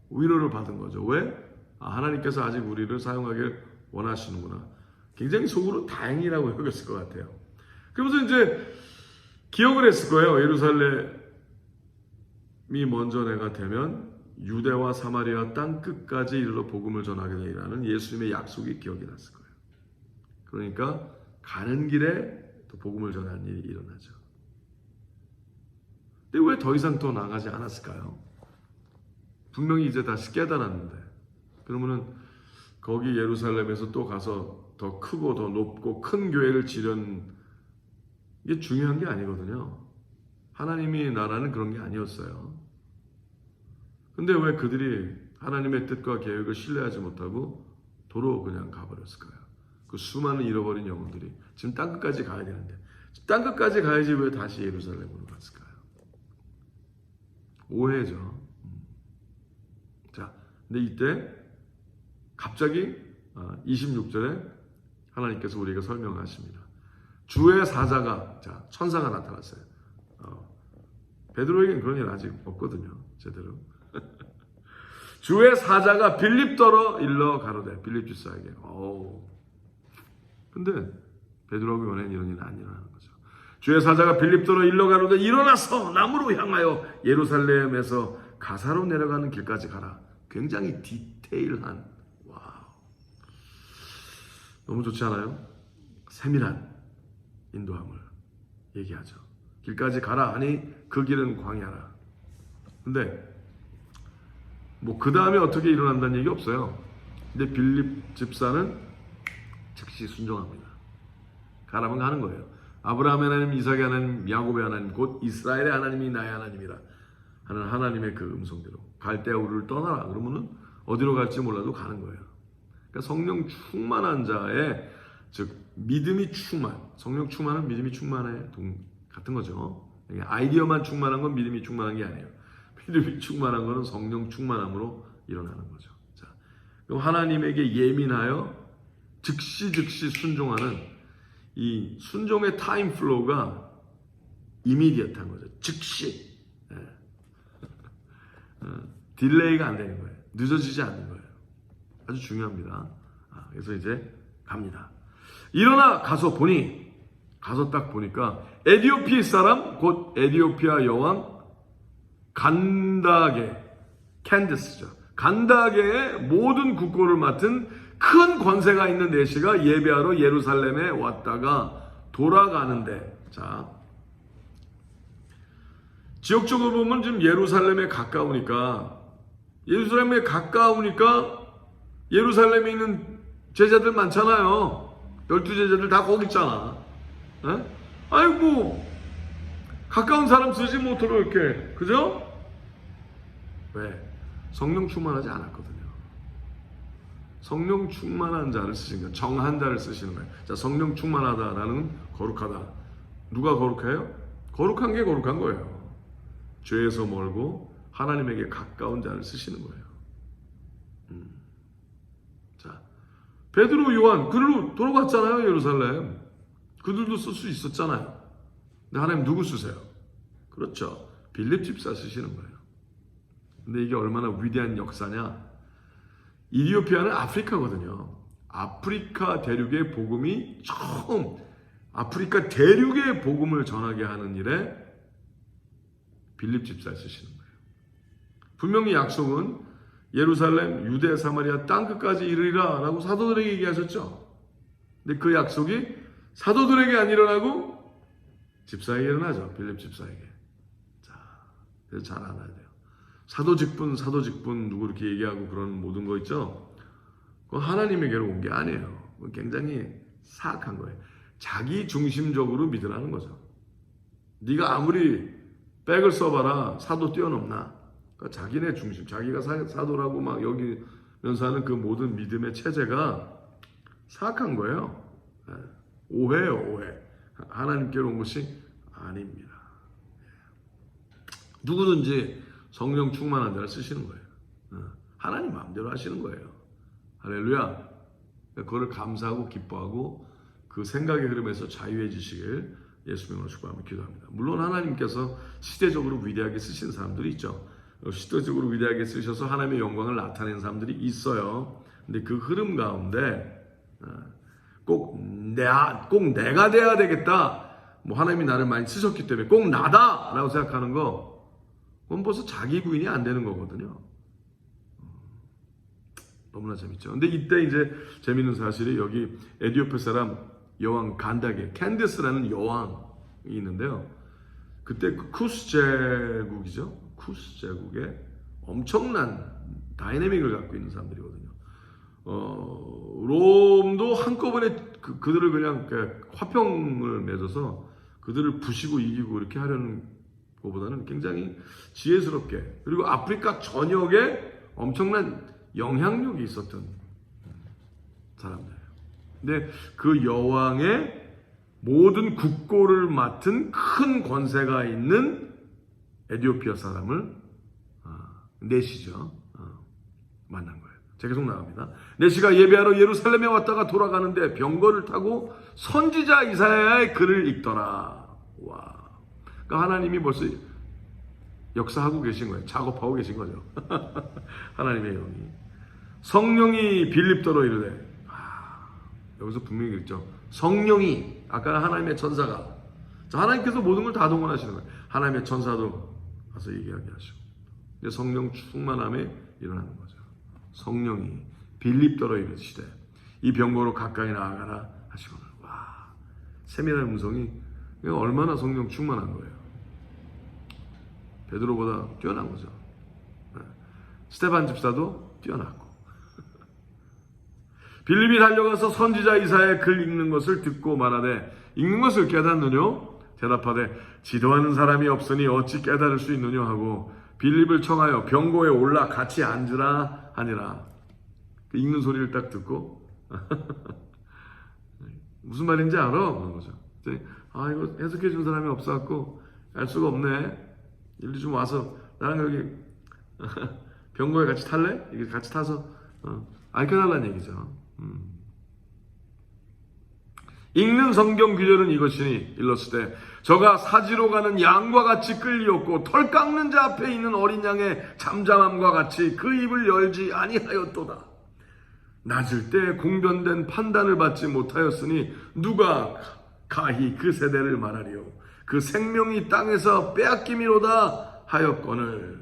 위로를 받은 거죠. 왜? 하나님께서 아직 우리를 사용하길 원하시는구나. 굉장히 속으로 다행이라고 여겼을 것 같아요. 그러면서 이제 기억을 했을 거예요. 예루살렘이 먼저 내가 되면 유대와 사마리아 땅 끝까지 이르러 복음을 전하게 되리라는 예수님의 약속이 기억이 났을 거예요. 그러니까 가는 길에 또 복음을 전하는 일이 일어나죠. 근데 왜 더 이상 더 나가지 않았을까요? 분명히 이제 다시 깨달았는데, 그러면은 거기 예루살렘에서 또 가서 더 크고 더 높고 큰 교회를 지려는 게 중요한 게 아니거든요. 하나님이 나라는 그런 게 아니었어요. 근데 왜 그들이 하나님의 뜻과 계획을 신뢰하지 못하고 도로 그냥 가버렸을까요? 그 수많은 잃어버린 영혼들이 지금 땅끝까지 가야 되는데 땅끝까지 가야지 왜 다시 예루살렘으로 갔을까요? 오해죠. 자, 근데 이때 갑자기 26절에 하나님께서 우리에게 설명하십니다. 주의 사자가, 자, 천사가 나타났어요. 베드로에게는 그런 일 아직 없거든요. 제대로. 주의 사자가 빌립더러 일러 가로되, 빌립 주사에게. 근데 베드로하고 요한에는 이런 일은 안 일어나는 거죠. 주의 사자가 빌립더러 일러 가로되 일어나서 남으로 향하여 예루살렘에서 가사로 내려가는 길까지 가라. 굉장히 디테일한, 와우, 너무 좋지 않아요? 세밀한 인도함을 얘기하죠. 길까지 가라 하니 그 길은 광야라. 근데 그 다음에 어떻게 일어난다는 얘기 없어요. 근데 빌립 집사는 즉시 순종합니다. 가라면 가는 거예요. 아브라함의 하나님, 이삭의 하나님, 야곱의 하나님, 곧 이스라엘의 하나님이 나의 하나님이라 하는 하나님의 그 음성대로 갈대아 우르를 떠나라. 그러면은 어디로 갈지 몰라도 가는 거예요. 그러니까 성령 충만한 자의, 즉 믿음이 충만, 성령 충만은 믿음이 충만해 같은 거죠. 아이디어만 충만한 건 믿음이 충만한 게 아니에요. 믿음이 충만한 거는 성령 충만함으로 일어나는 거죠. 자, 그럼 하나님에게 예민하여 즉시 순종하는 이 순종의 타임 플로우가 이미디어트한 거죠. 즉시. 딜레이가 안 되는 거예요. 늦어지지 않는 거예요. 아주 중요합니다. 그래서 이제 갑니다. 일어나 가서 딱 보니까 에디오피아 사람 곧 에디오피아 여왕 간다게 캔디스죠. 간다게의 모든 국고를 맡은 큰 권세가 있는 내시가 예배하러 예루살렘에 왔다가 돌아가는데, 자, 지역적으로 보면 지금 예루살렘에 가까우니까 예루살렘에 있는 제자들 많잖아요. 12제자들 다 거기 있잖아. 아이고, 가까운 사람 쓰지 못하러 이렇게, 그죠? 왜? 성령 충만하지 않았거든요. 성령 충만한 자를 쓰시는 거예요. 정한 자를 쓰시는 거예요. 자, 성령 충만하다라는 거룩하다. 누가 거룩해요? 거룩한 게 거룩한 거예요. 죄에서 멀고 하나님에게 가까운 자를 쓰시는 거예요. 자, 베드로, 요한, 그들로 돌아갔잖아요, 예루살렘. 그들도 쓸 수 있었잖아요. 근데 하나님 누구 쓰세요? 그렇죠. 빌립 집사 쓰시는 거예요. 근데 이게 얼마나 위대한 역사냐? 이디오피아는 아프리카거든요. 아프리카 대륙의 복음이 처음 아프리카 대륙의 복음을 전하게 하는 일에 빌립 집사를 쓰시는 거예요. 분명히 약속은 예루살렘, 유대, 사마리아 땅끝까지 이르리라 라고 사도들에게 얘기하셨죠. 근데 그 약속이 사도들에게 안 일어나고 집사에게 일어나죠. 빌립 집사에게. 자, 그래서 잘 알아야 돼요. 사도직분 누구 이렇게 얘기하고 그런 모든 거 있죠. 그건 하나님에게로 온 게 아니에요. 그건 굉장히 사악한 거예요. 자기 중심적으로 믿으라는 거죠. 네가 아무리 백을 써봐라 사도 뛰어넘나. 그러니까 자기네 중심, 자기가 사도라고 막 여기면서 하는 그 모든 믿음의 체제가 사악한 거예요. 오해예요, 오해. 하나님께로 온 것이 아닙니다. 누구든지 성령 충만한 자를 쓰시는 거예요. 하나님 마음대로 하시는 거예요. 할렐루야. 그거를 감사하고 기뻐하고 그 생각의 흐름에서 자유해지시길 예수님으로 축복하며 기도합니다. 물론 하나님께서 시대적으로 위대하게 쓰신 사람들이 있죠. 시대적으로 위대하게 쓰셔서 하나님의 영광을 나타낸 사람들이 있어요. 근데 그 흐름 가운데 꼭 내가 돼야 되겠다. 뭐 하나님이 나를 많이 쓰셨기 때문에 꼭 나다라고 생각하는 거, 그건 벌써 자기 구인이 안 되는 거거든요. 너무나 재밌죠. 근데 이때 이제 재밌는 사실이 여기 에디오피아 사람 여왕 간다게 캔디스라는 여왕이 있는데요. 그때 그 쿠스 제국이죠. 쿠스 제국에 엄청난 다이내믹을 갖고 있는 사람들이거든요. 롬도 한꺼번에 그들을 그냥 화평을 맺어서 그들을 부시고 이기고 이렇게 하려는 것보다는 굉장히 지혜스럽게, 그리고 아프리카 전역에 엄청난 영향력이 있었던 사람들이에요. 근데 그 여왕의 모든 국고를 맡은 큰 권세가 있는 에디오피아 사람을 네시죠. 만난 거예요. 제가 계속 나갑니다. 네시가 예배하러 예루살렘에 왔다가 돌아가는데 병거를 타고 선지자 이사야의 글을 읽더라. 와. 그러니까 하나님이 벌써 역사하고 계신 거예요. 작업하고 계신 거죠. 하나님의 영이. 성령이 빌립더러 이르되, 여기서 분명히 그랬죠. 성령이, 아까 하나님의 천사가, 하나님께서 모든 걸 다 동원하시는 거예요. 하나님의 천사도 가서 얘기하게 하시고, 성령 충만함에 일어나는 거죠. 성령이 빌립더러 이르시되 이 병거로 가까이 나아가라 하시거늘. 와, 세밀한 음성이 얼마나 성령 충만한 거예요. 베드로보다 뛰어난 거죠. 스데반 집사도 뛰어났고. 빌립이 달려가서 선지자 이사야의 글 읽는 것을 듣고 말하되 읽는 것을 깨닫느뇨? 대답하되 지도하는 사람이 없으니 어찌 깨달을 수 있느뇨 하고 빌립을 청하여 병고에 올라 같이 앉으라 하니라. 그 읽는 소리를 딱 듣고 무슨 말인지 알아? 그런 거죠. 이거 해석해 준 사람이 없어갖고 알 수가 없네. 일리 좀 와서 나랑 여기 병고에 같이 탈래? 이게 같이 타서 알려달라는 얘기죠. 읽는 성경 규절은 이것이니 일렀을 때 저가 사지로 가는 양과 같이 끌리었고 털 깎는 자 앞에 있는 어린 양의 잠잠함과 같이 그 입을 열지 아니하였도다. 낮을 때 공변된 판단을 받지 못하였으니 누가 가히 그 세대를 말하리요. 그 생명이 땅에서 빼앗김이로다 하였거늘.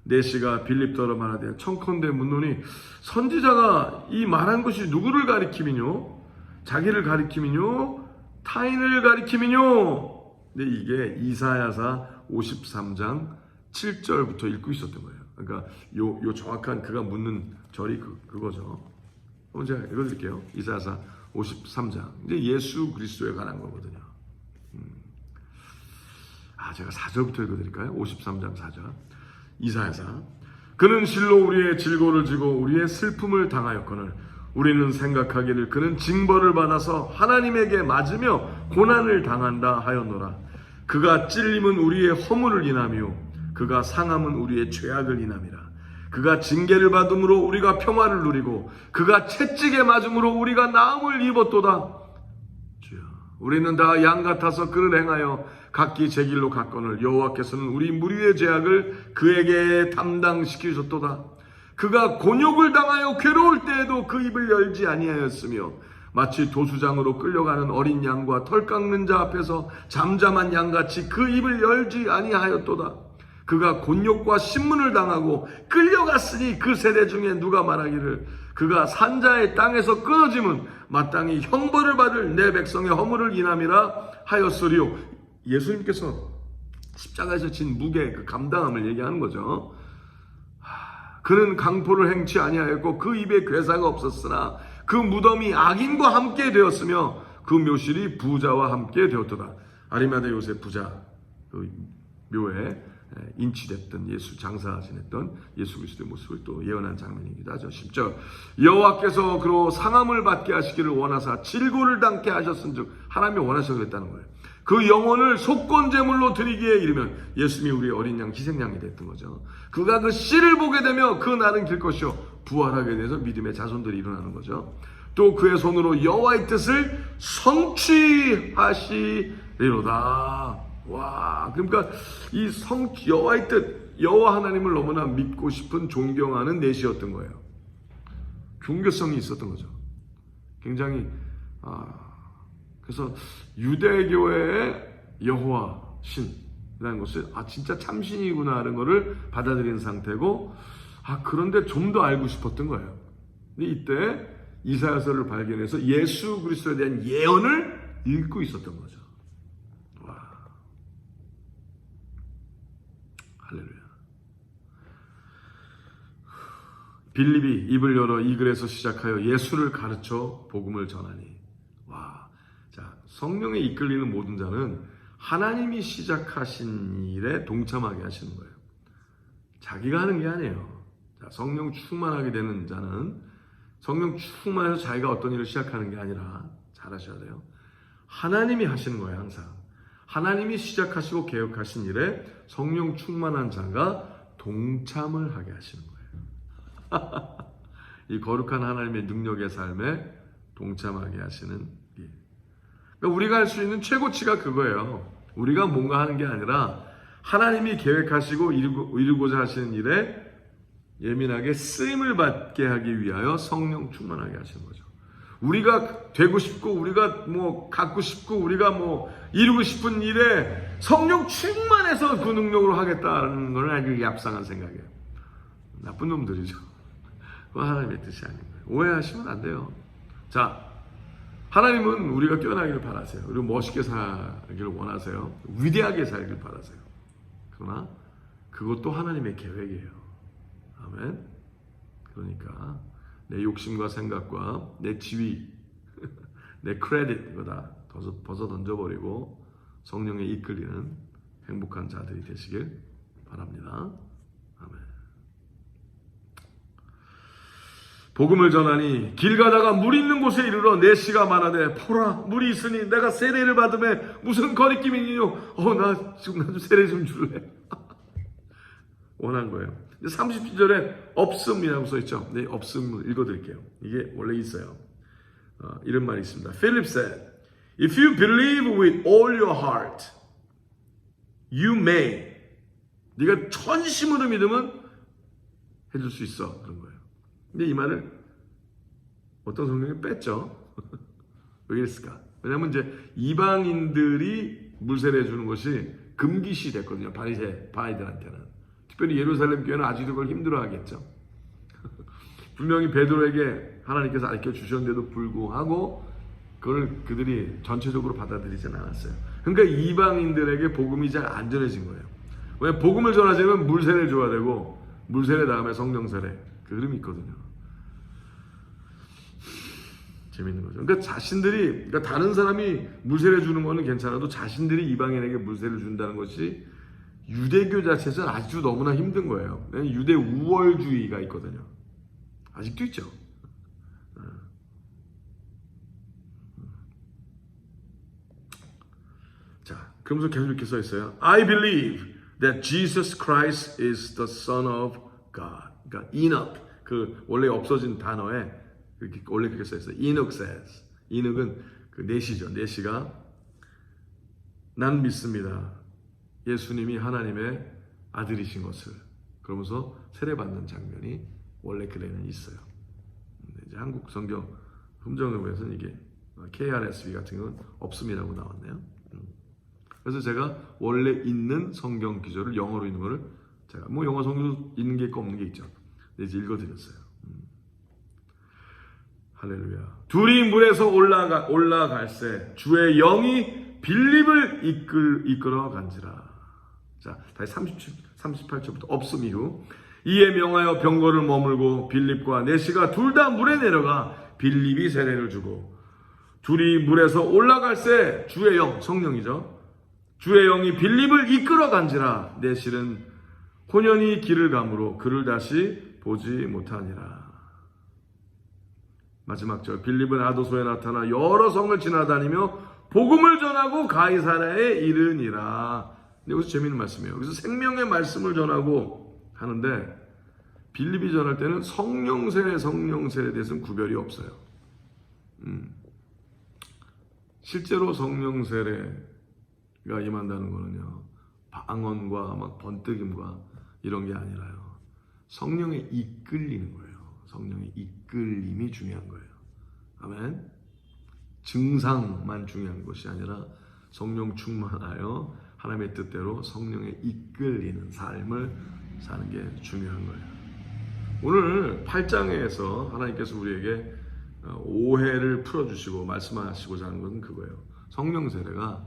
내시가 빌립더로 말하되 청컨대 묻노니 선지자가 이 말한 것이 누구를 가리킴이뇨? 자기를 가리킴이뇨? 타인을 가리킴이뇨? 근데 이게 이사야서 53장 7절부터 읽고 있었던 거예요. 그러니까 요 정확한 그가 묻는 절이 그거죠. 한번 제가 읽어드릴게요. 이사야서 53장. 이제 예수 그리스도에 관한 거거든요. 제가 4절부터 읽어드릴까요? 53장 4절. 이사야서. 그는 실로 우리의 질고를 지고 우리의 슬픔을 당하였거늘 우리는 생각하기를 그는 징벌을 받아서 하나님에게 맞으며 고난을 당한다 하였노라. 그가 찔림은 우리의 허물을 인하며 그가 상함은 우리의 죄악을 인함이라. 그가 징계를 받음으로 우리가 평화를 누리고 그가 채찍에 맞음으로 우리가 나음을 입었도다. 주여, 우리는 다 양 같아서 그를 행하여 각기 제 길로 갔거늘 여호와께서는 우리 무리의 죄악을 그에게 담당시키셨도다. 그가 곤욕을 당하여 괴로울 때에도 그 입을 열지 아니하였으며 마치 도수장으로 끌려가는 어린 양과 털 깎는 자 앞에서 잠잠한 양같이 그 입을 열지 아니하였도다. 그가 곤욕과 신문을 당하고 끌려갔으니 그 세대 중에 누가 말하기를 그가 산자의 땅에서 끊어짐은 마땅히 형벌을 받을 내 백성의 허물을 인함이라 하였으리요. 예수님께서 십자가에서 진 무게 그 감당함을 얘기하는 거죠. 그는 강포를 행치 아니하였고 그 입에 괴사가 없었으나 그 무덤이 악인과 함께 되었으며 그 묘실이 부자와 함께 되었도다. 아리마대 요셉 부자 그 묘에 인치됐던 예수 장사 지냈던 예수 그리스도의 모습을 또 예언한 장면이기도 하죠. 10절 여호와께서 그로 상함을 받게 하시기를 원하사 질고를 당케 하셨은즉 하나님이 원하셔서 그랬다는 거예요. 그 영혼을 속건제물로 드리기에 이르면 예수님이 우리의 어린 양 희생양이 됐던 거죠. 그가 그 씨를 보게 되면 그 날은 길 것이요 부활하게 돼서 믿음의 자손들이 일어나는 거죠. 또 그의 손으로 여호와의 뜻을 성취하시리로다. 와, 그러니까 이 여호와의 뜻, 여호와 하나님을 너무나 믿고 싶은 존경하는 내시였던 거예요. 종교성이 있었던 거죠. 굉장히 그래서 유대교의 여호와 신이라는 것을 진짜 참신이구나 하는 것을 받아들인 상태고 그런데 좀 더 알고 싶었던 거예요. 근데 이때 이사야서를 발견해서 예수 그리스도에 대한 예언을 읽고 있었던 거죠. 와, 할렐루야. 빌립이 입을 열어 이 글에서 시작하여 예수를 가르쳐 복음을 전하니. 자, 성령에 이끌리는 모든 자는 하나님이 시작하신 일에 동참하게 하시는 거예요. 자기가 하는 게 아니에요. 자, 성령 충만하게 되는 자는 성령 충만해서 자기가 어떤 일을 시작하는 게 아니라 잘 하셔야 돼요. 하나님이 하시는 거예요. 항상 하나님이 시작하시고 계획하신 일에 성령 충만한 자가 동참을 하게 하시는 거예요. 이 거룩한 하나님의 능력의 삶에 동참하게 하시는 일. 그러니까 우리가 할 수 있는 최고치가 그거예요. 우리가 뭔가 하는 게 아니라 하나님이 계획하시고 이루고자 하시는 일에 예민하게 쓰임을 받게 하기 위하여 성령 충만하게 하시는 거죠. 우리가 되고 싶고 우리가 갖고 싶고 우리가 이루고 싶은 일에 성령 충만해서 그 능력으로 하겠다는 건 아주 얍상한 생각이에요. 나쁜 놈들이죠. 그건 하나님의 뜻이 아닌 거예요. 오해하시면 안 돼요. 자, 하나님은 우리가 뛰어나기를 바라세요. 그리고 멋있게 살기를 원하세요. 위대하게 살기를 바라세요. 그러나 그것도 하나님의 계획이에요. 아멘. 그러니까 내 욕심과 생각과 내 지위, 내 크레딧 이거 다 벗어 던져버리고 성령에 이끌리는 행복한 자들이 되시길 바랍니다. 아멘. 복음을 전하니 길 가다가 물 있는 곳에 이르러 내시가 말하되 보라 물이 있으니 내가 세례를 받음에 무슨 거리낌이니요. 나 지금 나도 세례 좀 줄래. 원한 거예요. 37절에 없음이라고 써있죠. 네, 없음을 읽어드릴게요. 이게 원래 있어요. 이런 말이 있습니다. Philip said, "If you believe with all your heart, you may." 네가 전심으로 믿으면 해줄 수 있어. 그런 거예요. 근데 이 말을 어떤 성경이 뺐죠. 왜 그랬을까? 왜냐하면 이제 이방인들이 물세례 주는 것이 금기시 됐거든요. 바리새인들한테는. 특별히 예루살렘 교회는 아직도 그걸 힘들어하겠죠. 분명히 베드로에게 하나님께서 알려 주셨는데도 불구하고 그걸 그들이 전체적으로 받아들이진 않았어요. 그러니까 이방인들에게 복음이 잘 안 전해진 거예요. 왜? 복음을 전하자면 물세례를 줘야 되고 물세례 다음에 성령세례, 그 흐름이 있거든요. 재밌는 거죠. 그러니까 그러니까 다른 사람이 물세례 주는 거는 괜찮아도 자신들이 이방인에게 물세례를 준다는 것이 유대교 자체에서는 아주 너무나 힘든 거예요. 유대 우월주의가 있거든요. 아직도 있죠. 자, 그러면서 계속 이렇게 써 있어요. I believe that Jesus Christ is the Son of God. 그러니까 Enoch, 그 원래 없어진 단어에 원래 그렇게 써 있어요. Enoch says. Enoch은 그 넷이죠. 넷이가 난 믿습니다. 예수님이 하나님의 아들이신 것을. 그러면서 세례받는 장면이 원래 글에는 있어요. 근데 이제 한국 성경 흠정음에서는 이게 KRSV 같은 경우는 없음이라고 나왔네요. 그래서 제가 원래 있는 성경 기조를 영어로 있는 거를 제가 영어 성경도 있는 게 있고 없는 게 있죠. 이제 읽어드렸어요. 할렐루야. 둘이 물에서 올라갈새 주의 영이 빌립을 이끌어 간지라. 자, 다시 38절부터 없음 이후 이에 명하여 병거를 머물고 빌립과 내시가 둘 다 물에 내려가 빌립이 세례를 주고 둘이 물에서 올라갈새 주의 영, 성령이죠. 주의 영이 빌립을 이끌어 간지라. 내실은 혼연히 길을 가므로 그를 다시 보지 못하니라. 마지막 절 빌립은 아도소에 나타나 여러 성을 지나다니며 복음을 전하고 가이사랴에 이르니라. 여기서 재미있는 말씀이에요. 여기서 생명의 말씀을 전하고 하는데 빌립이 전할 때는 성령세례에 대해서는 구별이 없어요. 실제로 성령세례가 임한다는 거는요, 방언과 막 번뜩임과 이런 게 아니라요, 성령에 이끌리는 거예요. 성령의 이끌림이 중요한 거예요. 아멘. 증상만 중요한 것이 아니라 성령 충만하여 하나님의 뜻대로 성령에 이끌리는 삶을 사는 게 중요한 거예요. 오늘 8장에서 하나님께서 우리에게 오해를 풀어주시고 말씀하시고자 하는 것은 그거예요. 성령 세례가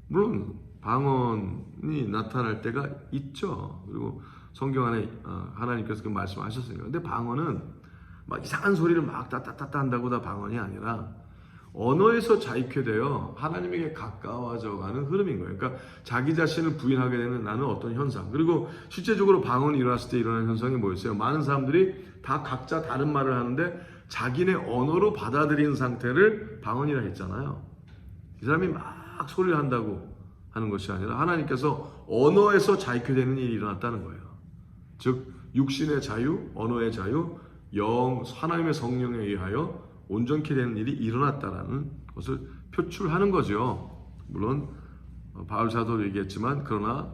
물론 방언이 나타날 때가 있죠. 그리고 성경 안에 하나님께서 그 말씀하셨으니까. 근데 방언은 막 이상한 소리를 막 따따따따 한다고 다 방언이 아니라 언어에서 자익해 되어 하나님에게 가까워져 가는 흐름인 거예요. 그러니까 자기 자신을 부인하게 되는 나는 어떤 현상. 그리고 실제적으로 방언이 일어났을 때 일어나는 현상이 뭐였어요? 많은 사람들이 다 각자 다른 말을 하는데 자기네 언어로 받아들이는 상태를 방언이라 했잖아요. 이 사람이 막 소리를 한다고 하는 것이 아니라 하나님께서 언어에서 자익해 되는 일이 일어났다는 거예요. 즉 육신의 자유, 언어의 자유, 하나님의 성령에 의하여 온전케 되는 일이 일어났다라는 것을 표출하는 거죠. 물론 바울 사도도 얘기했지만 그러나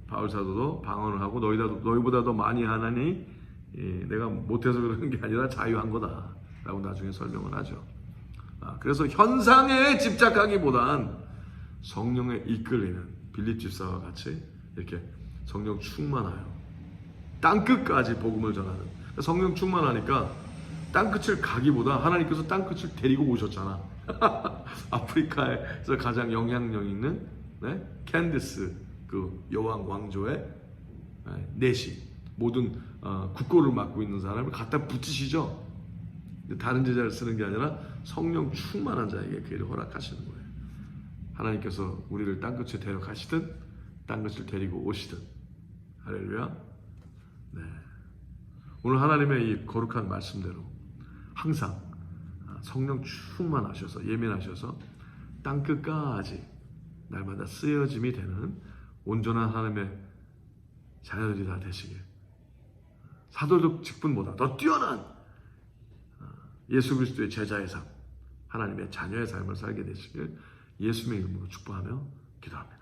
바울 사도도 방언을 하고 너희보다 더 많이 하나니 내가 못해서 그러는 게 아니라 자유한 거다 라고 나중에 설명을 하죠. 그래서 현상에 집착하기보단 성령에 이끌리는 빌립 집사와 같이 이렇게 성령 충만하여 땅끝까지 복음을 전하는. 성령 충만하니까 땅끝을 가기보다 하나님께서 땅끝을 데리고 오셨잖아. 아프리카에서 가장 영향력 있는 캔디스 그 여왕 왕조의 넷이 모든 국고를 맡고 있는 사람을 갖다 붙이시죠. 다른 제자를 쓰는 게 아니라 성령 충만한 자에게 그 일을 허락하시는 거예요. 하나님께서 우리를 땅끝에 데려가시든 땅끝을 데리고 오시든. 할렐루야. 네. 오늘 하나님의 이 거룩한 말씀대로 항상 성령 충만하셔서 예민하셔서 땅끝까지 날마다 쓰여짐이 되는 온전한 하나님의 자녀들이 다 되시길. 사도적 직분보다 더 뛰어난 예수 그리스도의 제자의 삶 하나님의 자녀의 삶을 살게 되시길 예수님의 이름으로 축복하며 기도합니다.